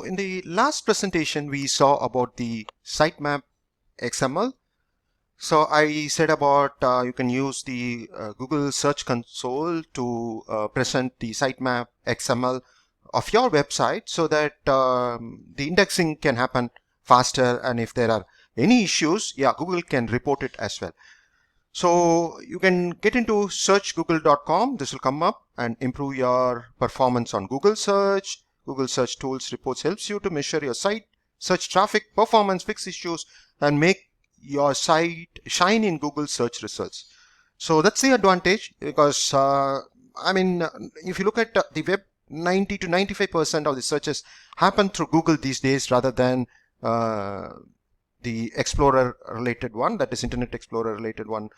in the last presentation we saw about the sitemap XML. So I said about you can use the Google Search Console to present the sitemap XML of your website so that the indexing can happen faster, and if there are any issues, Google can report it as well. So you can get into searchgoogle.com. This will come up and improve your performance on Google search. Google Search Tools Reports helps you to measure your site search traffic, performance, fix issues, and make your site shine in Google search results. So that's the advantage, because if you look at the web, 90 to 95% of the searches happen through Google these days rather than the Explorer related one, that is Internet Explorer related one.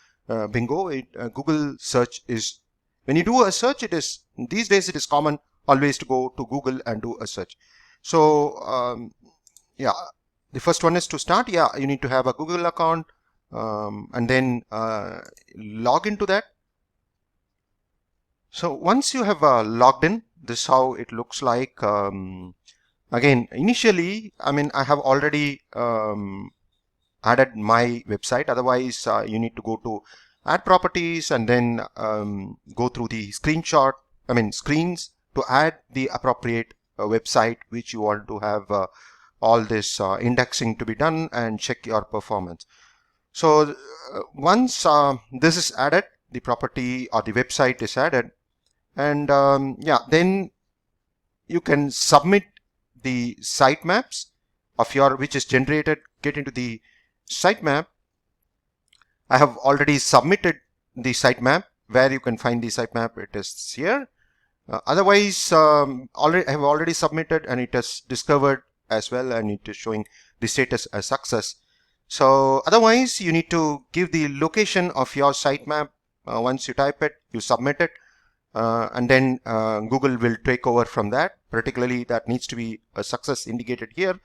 Bingo. Google search is, when you do a search, it is these days it is common always to go to Google and do a search. So the first one is to start. You need to have a Google account and then log into that. So once you have logged in, this is how it looks like. Again, initially, I have already added my website. Otherwise, you need to go to add properties and then go through the screens to add the appropriate website which you want to have all this indexing to be done and check your performance. So once this is added, the property or the website is added, and then you can submit the sitemaps of your, which is generated. Get into the sitemap. I have already submitted the sitemap. Where you can find the sitemap, it is here. Otherwise, I have already submitted and it is discovered as well, and it is showing the status as success. So otherwise, you need to give the location of your sitemap. Once you type it, you submit it, and then Google will take over from that. Particularly, that needs to be a success indicated here.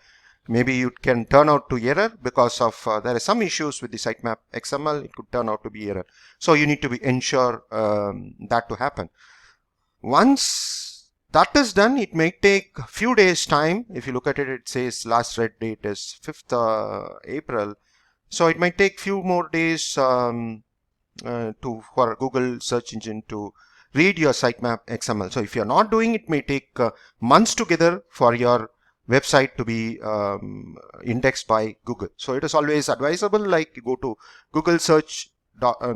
Maybe it can turn out to error because of there are some issues with the sitemap XML. It could turn out to be error. So you need to ensure that to happen. Once that is done, it may take a few days time. If you look at it, it says last read date is 5th April. So it might take few more days for Google search engine to read your sitemap XML. So if you're not doing it, may take months together for your website to be indexed by Google. So it is always advisable, like you go to Google Search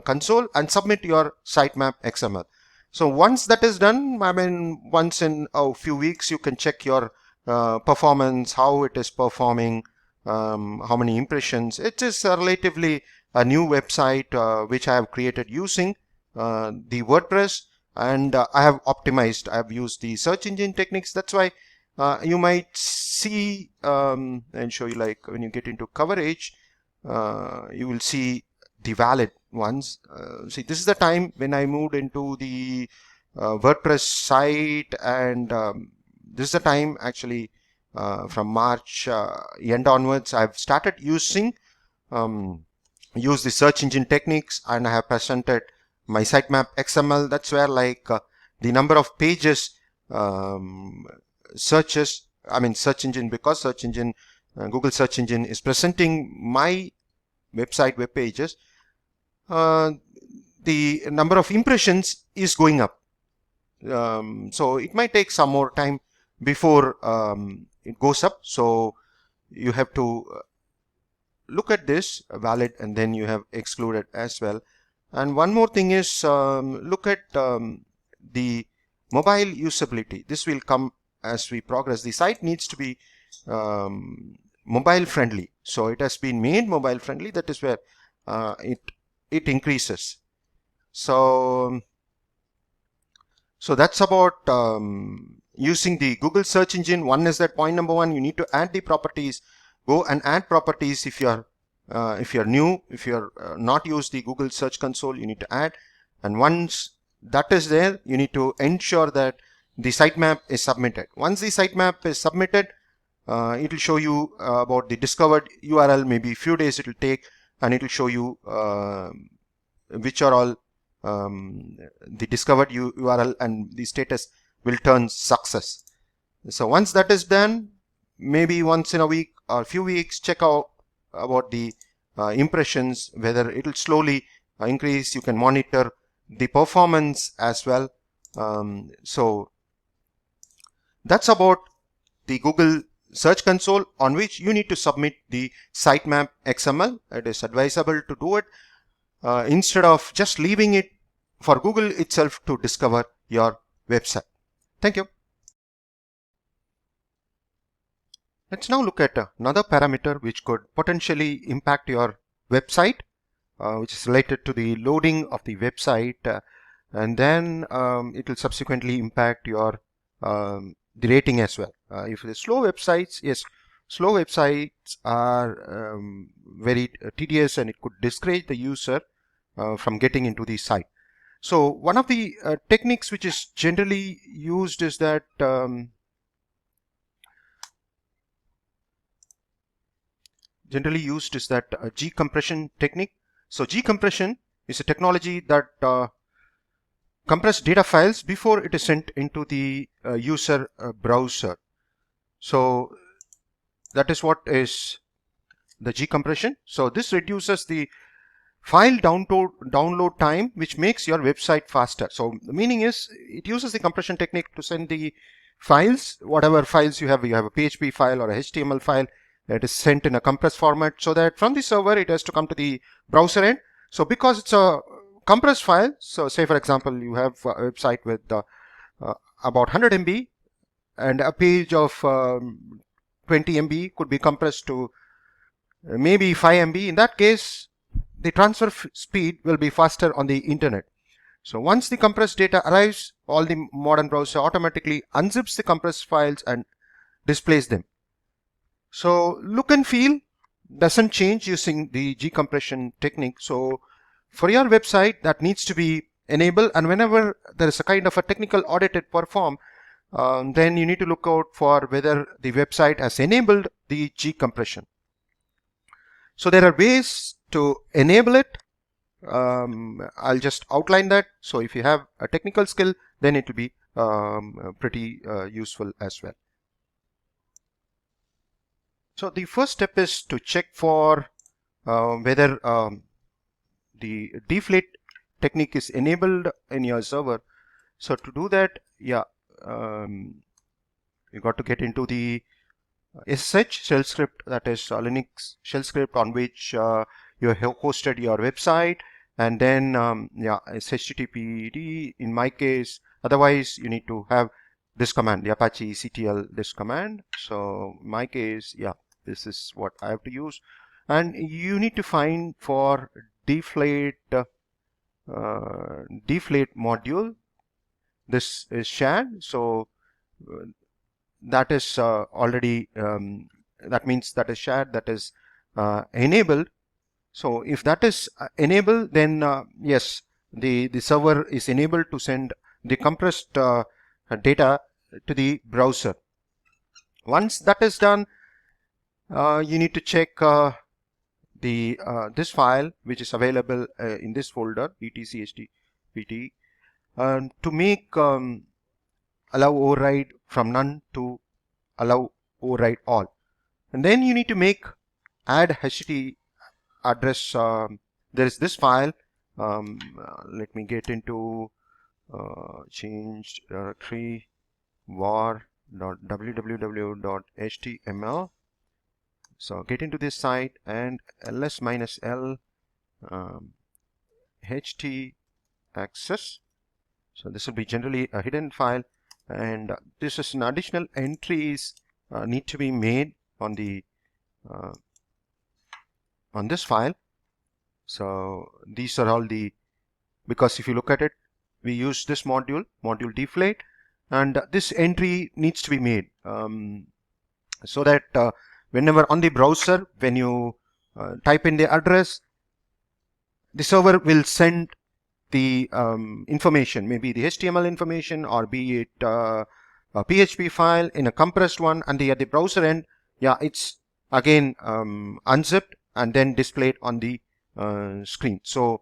Console and submit your sitemap XML. So once that is done, once in a few weeks, you can check your performance, how it is performing, how many impressions. It is relatively a new website which I have created using the WordPress, and I have optimized. I have used the search engine techniques. That's why you might see and show you, like when you get into coverage, you will see the valid ones. See, this is the time when I moved into the WordPress site, and this is the time actually from March end onwards I've started using use the search engine techniques, and I have presented my sitemap XML. That's where the number of pages searches, search engine, because search engine, Google search engine is presenting my website web pages, the number of impressions is going up. So it might take some more time before it goes up. So you have to look at this valid, and then you have excluded as well. And one more thing is look at the mobile usability. This will come as we progress. The site needs to be mobile friendly. So it has been made mobile friendly. That is where it increases. So that's about using the Google search engine. One is that point number one, you need to add the properties. Go and add properties if you're new, if you're not used the Google Search Console, you need to add. And once that is there, you need to ensure that the sitemap is submitted. Once the sitemap is submitted, it will show you about the discovered URL. Maybe a few days it will take, and it will show you which are all the discovered URL, and the status will turn success. So once that is done, maybe once in a week or a few weeks, check out about the impressions, whether it will slowly increase. You can monitor the performance as well. So that's about the Google Search Console, on which you need to submit the sitemap XML. It is advisable to do it instead of just leaving it for Google itself to discover your website. Thank you. Let's now look at another parameter which could potentially impact your website, which is related to the loading of the website, and then it will subsequently impact your the rating as well. If the slow websites, yes, slow websites are very tedious, and it could discourage the user from getting into the site. So one of the techniques which is generally used is that G compression technique. So G compression is a technology that compress data files before it is sent into the user browser. So that is what is the G compression. So this reduces the file download time, which makes your website faster. So the meaning is it uses the compression technique to send the files, whatever files you have a PHP file or a HTML file, that is sent in a compressed format, so that from the server it has to come to the browser end. So because it's a compressed file, so say for example you have a website with about 100 MB and a page of 20 MB could be compressed to maybe 5 MB. In that case, the transfer speed will be faster on the internet. So once the compressed data arrives, all the modern browser automatically unzips the compressed files and displays them. So look and feel doesn't change using the G compression technique. So for your website, that needs to be enabled, and whenever there is a kind of a technical audit it perform, then you need to look out for whether the website has enabled the G compression. So there are ways to enable it. I'll just outline that. So if you have a technical skill, then it will be pretty useful as well. So the first step is to check for whether the deflate technique is enabled in your server. So to do that, you got to get into the SSH shell script, that is Linux shell script on which you have hosted your website, and then it's HTTPD in my case. Otherwise you need to have this command, the Apache CTL this command. So in my case, this is what I have to use, and you need to find for deflate module. This is shared, so that is already that means that is shared, that is enabled. So if that is enabled, then yes, the server is enabled to send the compressed data to the browser. Once that is done, you need to check this file which is available in this folder etc/htpt to make allow override from none to allow override all, and then you need to make add HTTP address. There is this file. Let me get into change directory var.www.html. So get into this site and ls-l ht access. So this will be generally a hidden file, and this is an additional entries need to be made on the on this file. So these are all the, because if you look at it, we use this module deflate, and this entry needs to be made so that whenever on the browser, when you type in the address, the server will send the information, maybe the HTML information, or be it a PHP file in a compressed one, and at the browser end, it's again unzipped and then displayed on the screen. So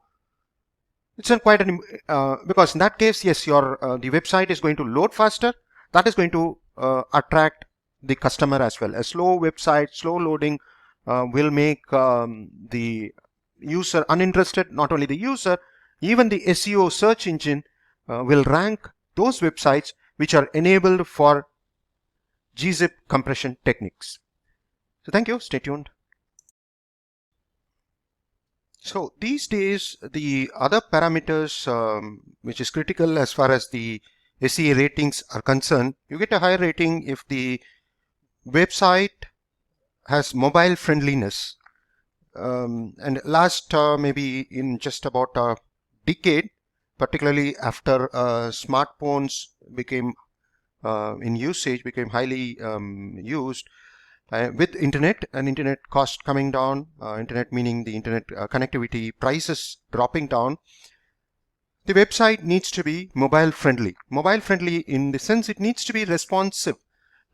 it's quite an because in that case, yes, your the website is going to load faster. That is going to attract the customer as well. A slow website, slow loading will make the user uninterested. Not only the user, even the SEO search engine will rank those websites which are enabled for GZIP compression techniques. So thank you, stay tuned. So these days, the other parameters which is critical as far as the SEA ratings are concerned, you get a higher rating if the website has mobile friendliness. And last maybe in just about a decade, particularly after smartphones became in usage, became highly used, with internet and internet cost coming down, internet meaning the internet connectivity prices dropping down, the website needs to be mobile friendly. Mobile friendly in the sense it needs to be responsive.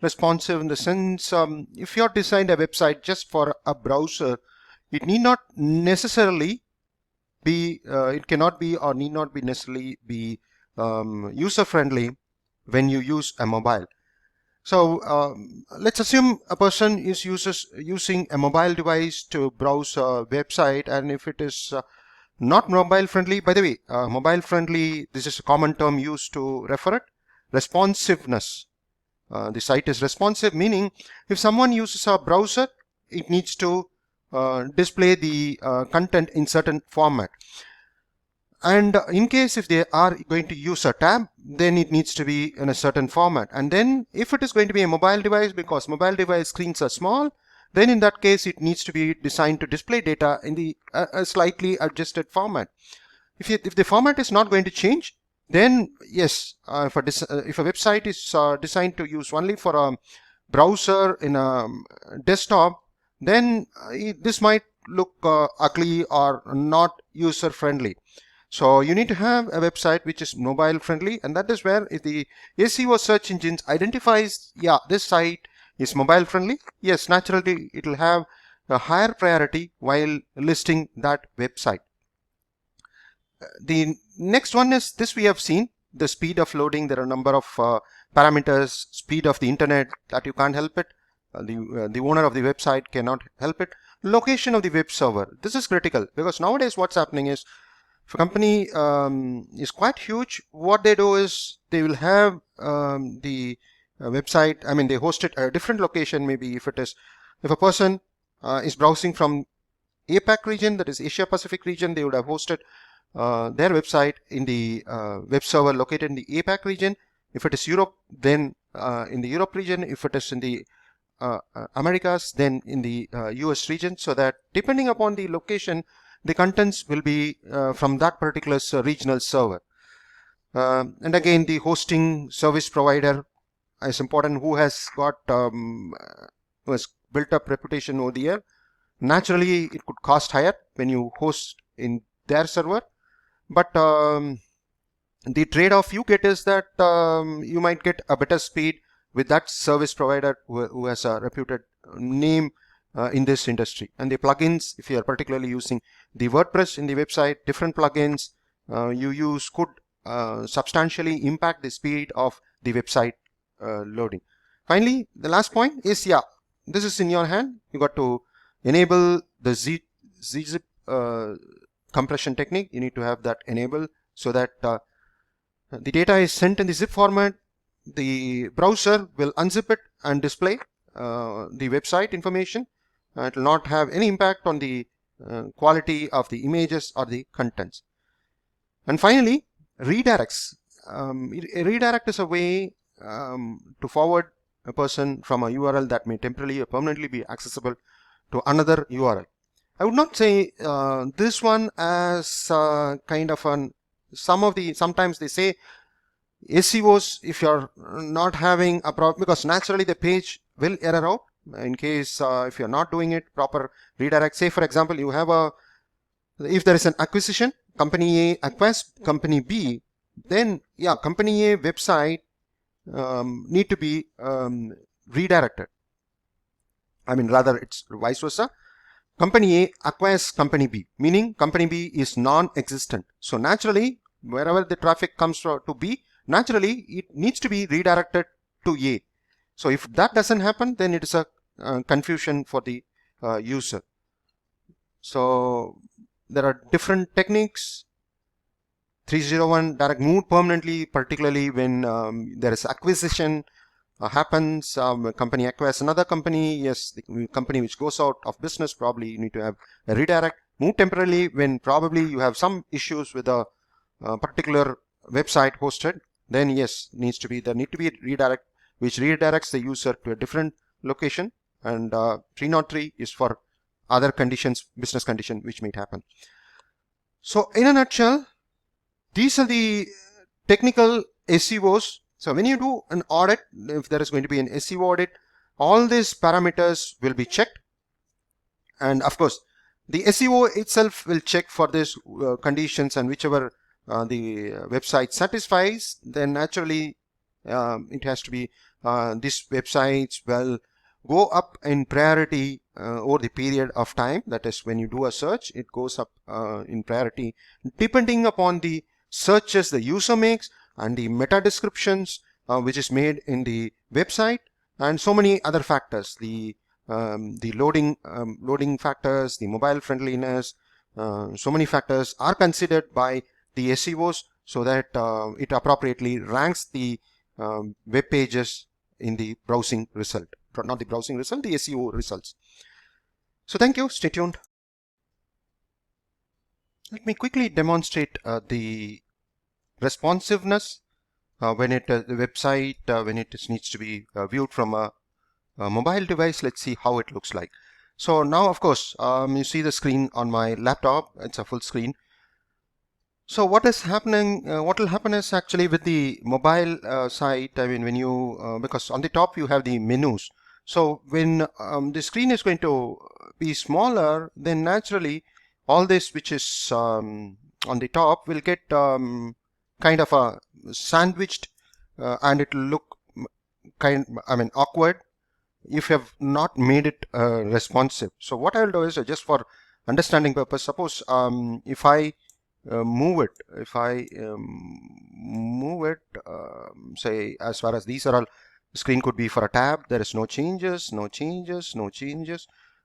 Responsive in the sense if you have designed a website just for a browser, it need not necessarily be, it cannot be or need not be necessarily be user friendly when you use a mobile. So let's assume a person is using a mobile device to browse a website, and if it is not mobile friendly, by the way, mobile friendly, this is a common term used to refer it. Responsiveness. The site is responsive, meaning if someone uses a browser, it needs to display the content in certain format. And in case if they are going to use a tab, then it needs to be in a certain format. And then if it is going to be a mobile device, because mobile device screens are small, then in that case it needs to be designed to display data in the a slightly adjusted format. If the format is not going to change, then yes, if a website is designed to use only for a browser in a desktop, then this might look ugly or not user friendly. So you need to have a website which is mobile friendly, and that is where if the SEO search engines identifies, yeah, this site is mobile friendly, yes, naturally it will have a higher priority while listing that website. The next one is this, we have seen the speed of loading. There are a number of parameters, speed of the internet, that you can't help it. The owner of the website cannot help it. Location of the web server. This is critical because nowadays what's happening is, if a company is quite huge, what they do is they will have the website, I mean they host it at a different location. Maybe if a person is browsing from APAC region, that is Asia Pacific region, they would have hosted their website in the web server located in the APAC region. If it is Europe, then in the Europe region. If it is in the Americas, then in the US region, so that depending upon the location, the contents will be from that particular regional server. And again, the hosting service provider is important, who has got who has built up reputation over the year. Naturally, it could cost higher when you host in their server, but the trade-off you get is that you might get a better speed with that service provider who has a reputed name in this industry. And the plugins, if you are particularly using the WordPress in the website, different plugins you use could substantially impact the speed of the website loading. Finally, the last point is, yeah, this is in your hand. You got to enable the GZIP compression technique. You need to have that enabled so that the data is sent in the zip format. The browser will unzip it and display the website information. It will not have any impact on the quality of the images or the contents. And finally, redirects. A redirect is a way to forward a person from a URL that may temporarily or permanently be accessible to another URL. I would not say this one as kind of an, sometimes they say SEOs, if you're not having a problem, because naturally the page will error out in case if you're not doing it proper redirect. Say for example, you have if there is an acquisition, company A acquires company B, then yeah, company A website need to be redirected. I mean, rather it's vice versa. Company A acquires company B, meaning company B is non-existent. So naturally, wherever the traffic comes to B, naturally it needs to be redirected to A. So if that doesn't happen, then it is a confusion for the user. So there are different techniques. 301 direct move permanently, particularly when there is acquisition happens, a company acquires another company. Yes, the company which goes out of business, probably you need to have a redirect. Move temporarily when probably you have some issues with a particular website hosted, then yes, there need to be a redirect which redirects the user to a different location. And 303 is for other conditions, business condition which might happen. So in a nutshell, these are the technical SEOs. So when you do an audit, if there is going to be an SEO audit, all these parameters will be checked. And of course, the SEO itself will check for these conditions, and whichever the website satisfies, then naturally it has to be these websites will go up in priority over the period of time. That is, when you do a search, it goes up in priority depending upon the searches the user makes and the meta descriptions which is made in the website, and so many other factors, the loading factors, the mobile friendliness, so many factors are considered by the SEOs, so that it appropriately ranks the web pages in the browsing result, not the browsing result, the SEO results. So thank you, stay tuned. Let me quickly demonstrate the responsiveness when the website when it needs to be viewed from a mobile device. Let's see how it looks like. So now, of course, you see the screen on my laptop. It's a full screen. So what is happening, what will happen is actually with the mobile site, I mean, when you, because on the top you have the menus. So when the screen is going to be smaller, then naturally all this which is on the top will get kind of a sandwiched and it will look awkward if you have not made it responsive. So what I will do is just for understanding purpose, suppose if I move it, say as far as these are all, screen could be for a tab, there is no changes.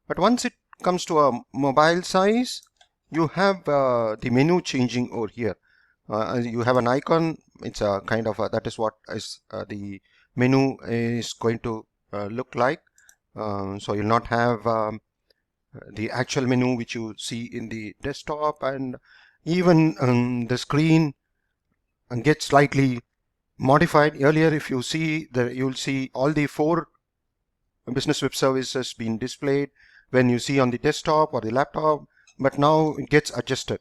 But once it comes to a mobile size, you have the menu changing over here. You have an icon. It's a kind of that is what is the menu is going to look like. So you'll not have the actual menu which you see in the desktop, and even the screen gets slightly modified. Earlier, if you see you'll see all the 4 business web services being displayed when you see on the desktop or the laptop, but now it gets adjusted.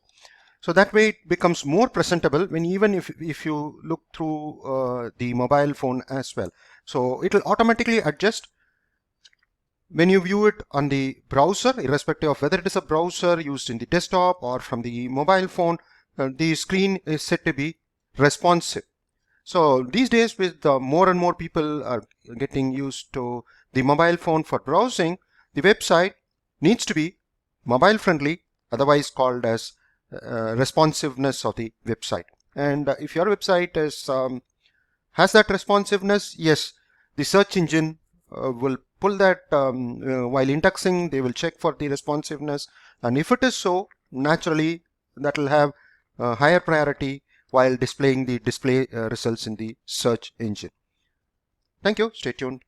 So that way it becomes more presentable when even if you look through the mobile phone as well. So it will automatically adjust when you view it on the browser, irrespective of whether it is a browser used in the desktop or from the mobile phone. The screen is said to be responsive. So these days, with more and more people are getting used to the mobile phone for browsing, the website needs to be mobile friendly, otherwise called as responsiveness of the website. And if your website is has that responsiveness, yes, the search engine will pull that while indexing. They will check for the responsiveness, and if it is so, naturally that will have higher priority while displaying the display results in the search engine. Thank you. Stay tuned.